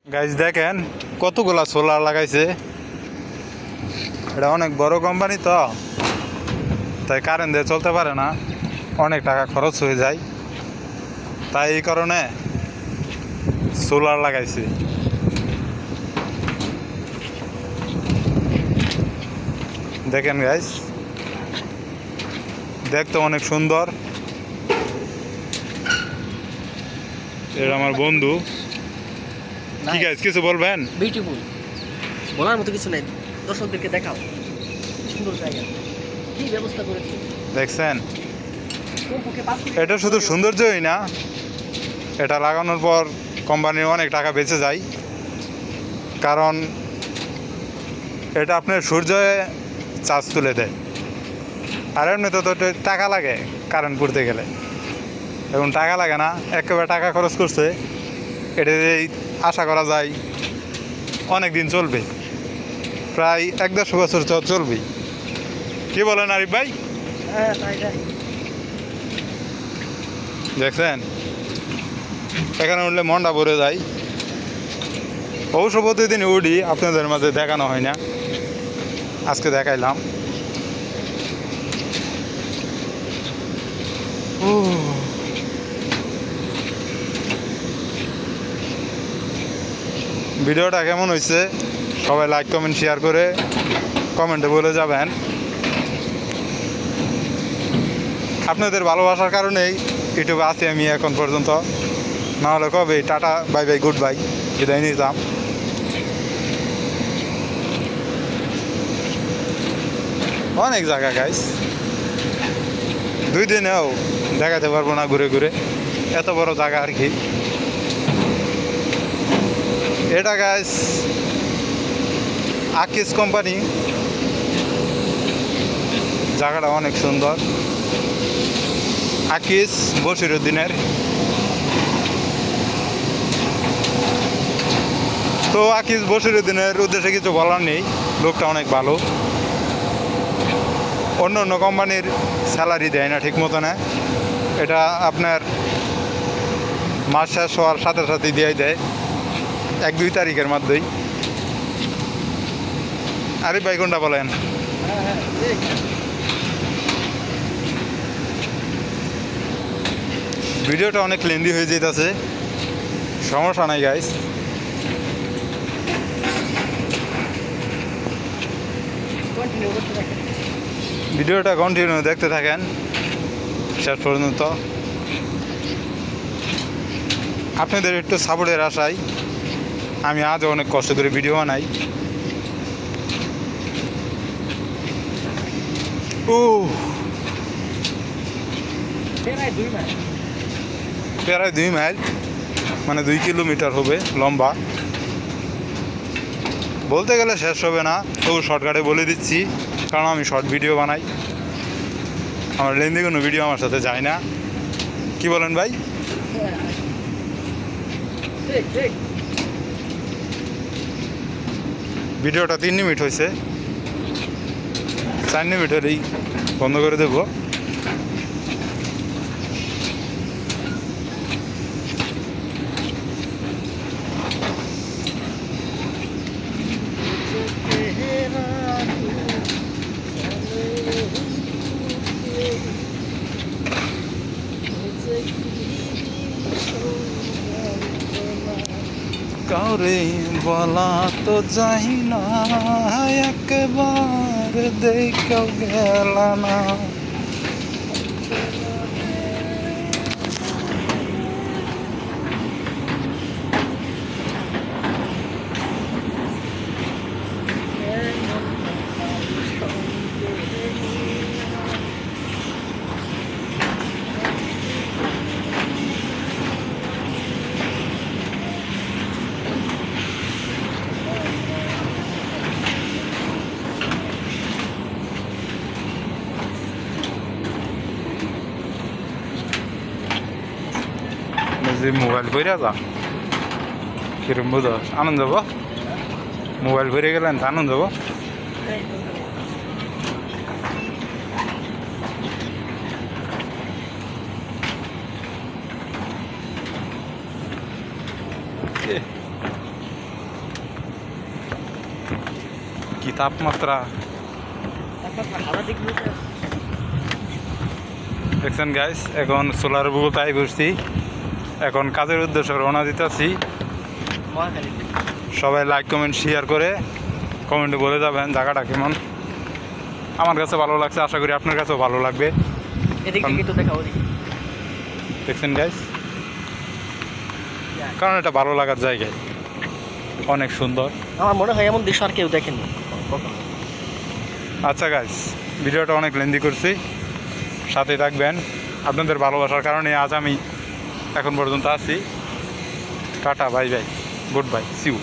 Guys দেখেন কতগুলা solar লাগাইছে। এটা অনেক বড় কোম্পানি তো, তাই কারেন্ট দিয়ে চলতে পারে না, অনেক টাকা খরচ হয়ে যায়, তাই এই কারণে সোলার লাগাইছে। দেখেন গাইজ, দেখতে অনেক সুন্দর। এটা আমার বন্ধু। ঠিক আছে, কিছু বলবেন? বিউটিফুল, বলার মতো কিছু নাই। দর্শকদেরকে দেখাও সুন্দর জায়গা, কি ব্যবস্থা করেছে দেখছেন? এটা শুধু সৌন্দর্যই না, এটা লাগানোর পর কোম্পানির অনেক টাকা বেঁচে যায়, কারণ এটা আপনার সূর্যে চার্জ তুলে দেয়। আর এমনিতে তো টাকা লাগে কারেন্ট করতে গেলে, এখন টাকা লাগে না, একেবারে টাকা খরচ করছে। এটা আশা করা যায় অনেক দিন চলবে, প্রায় 1-1.5 বছর চলবে। কি বলেন আরিফ ভাই? দেখছেন, এখানে উঠলে মনটা ভরে যায়। অবশ্য প্রতিদিন উঠি, আপনাদের মাঝে দেখানো হয় না, আজকে দেখাইলাম। ভিডিওটা কেমন হয়েছে সবাই লাইক কমেন্ট শেয়ার করে কমেন্টে বলে যাবেন। আপনাদের ভালোবাসার কারণেই ইউটিউবে আছি আমি এখন পর্যন্ত, নাহলে কবে tata bye bye good bye বিদায় নিতাম। অনেক জায়গা গাইস, 2 দিনেও দেখাতে পারবো না ঘুরে ঘুরে, এত বড় জায়গা আর কি। এটা গাইস আকিস কোম্পানি, জায়গাটা অনেক সুন্দর। আকিস বশিরউদ্দিনের। তো আকিস বশিরউদ্দিনের উদ্দেশ্যে কিছু বলার নেই, লোকটা অনেক ভালো। অন্য অন্য কোম্পানির স্যালারি দেয় না ঠিক মতো, না এটা আপনার মাস শেষ হওয়ার সাথে সাথে দিয়ে দেয়, 1-2 তারিখের মধ্যেই। আরিফ ভাই কোনটা বলেন? ভিডিওটা অনেক লেন্দি হয়ে যেতেছে, সমস্যা নাই গাইস। ভিডিওটা কন্টিনিউ দেখতে থাকেন শেষ পর্যন্ত। আপনাদের একটু সাপোর্টের আশায় আমি আজও অনেক কষ্ট করে ভিডিও বানাই। প্রায় 2 মাইল, মানে 2 কিলোমিটার হবে লম্বা। বলতে গেলে শেষ হবে না, তবু শর্টকাটে বলে দিচ্ছি, কারণ আমি শর্ট ভিডিও বানাই, আমার লেন্দি কোনো ভিডিও আমার সাথে যায় না। কি বলেন ভাই? ভিডিওটা 3 মিনিট হয়েছে, 4 মিনিট হলেই বন্ধ করে দেবো। কাউরে বলা তো যাই না, একবার দেখেও গেল না। মোবাইল ভরে যা কিরম বুঝো আনন্দ যাবো, মোবাইল ভরে গেলেন তা আনন্দ যাবো। কি তাপমাত্রা হাওড়া দিক নিতে দেখছেন গাইস, এখন সোলার বুতাই বসছি, এখন কাজের উদ্দেশ্যে রওনা দিতেছি। মহাখালীতে সবাই লাইক কমেন্ট শেয়ার করে কমেন্টে বলে যাবেন জায়গাটা কেমন। আমার কাছে ভালো লাগছে, আশা করি আপনার কাছেও ভালো লাগবে। এদিক থেকে একটু দেখাও ওদিকে। দেখছেন গাইস, কারণ এটা ভালো লাগার জায়গায়, অনেক সুন্দর। আমার মনে হয় এমন দৃশ্য আর কেউ দেখেনি কখনো। আচ্ছা গাইস, ভিডিওটা অনেক লেন্দি করছি, সাথে থাকবেন। আপনাদের ভালোবাসার কারণে আজ আমি এখন পর্যন্ত আছি। Tata, bye bye, goodbye, see you.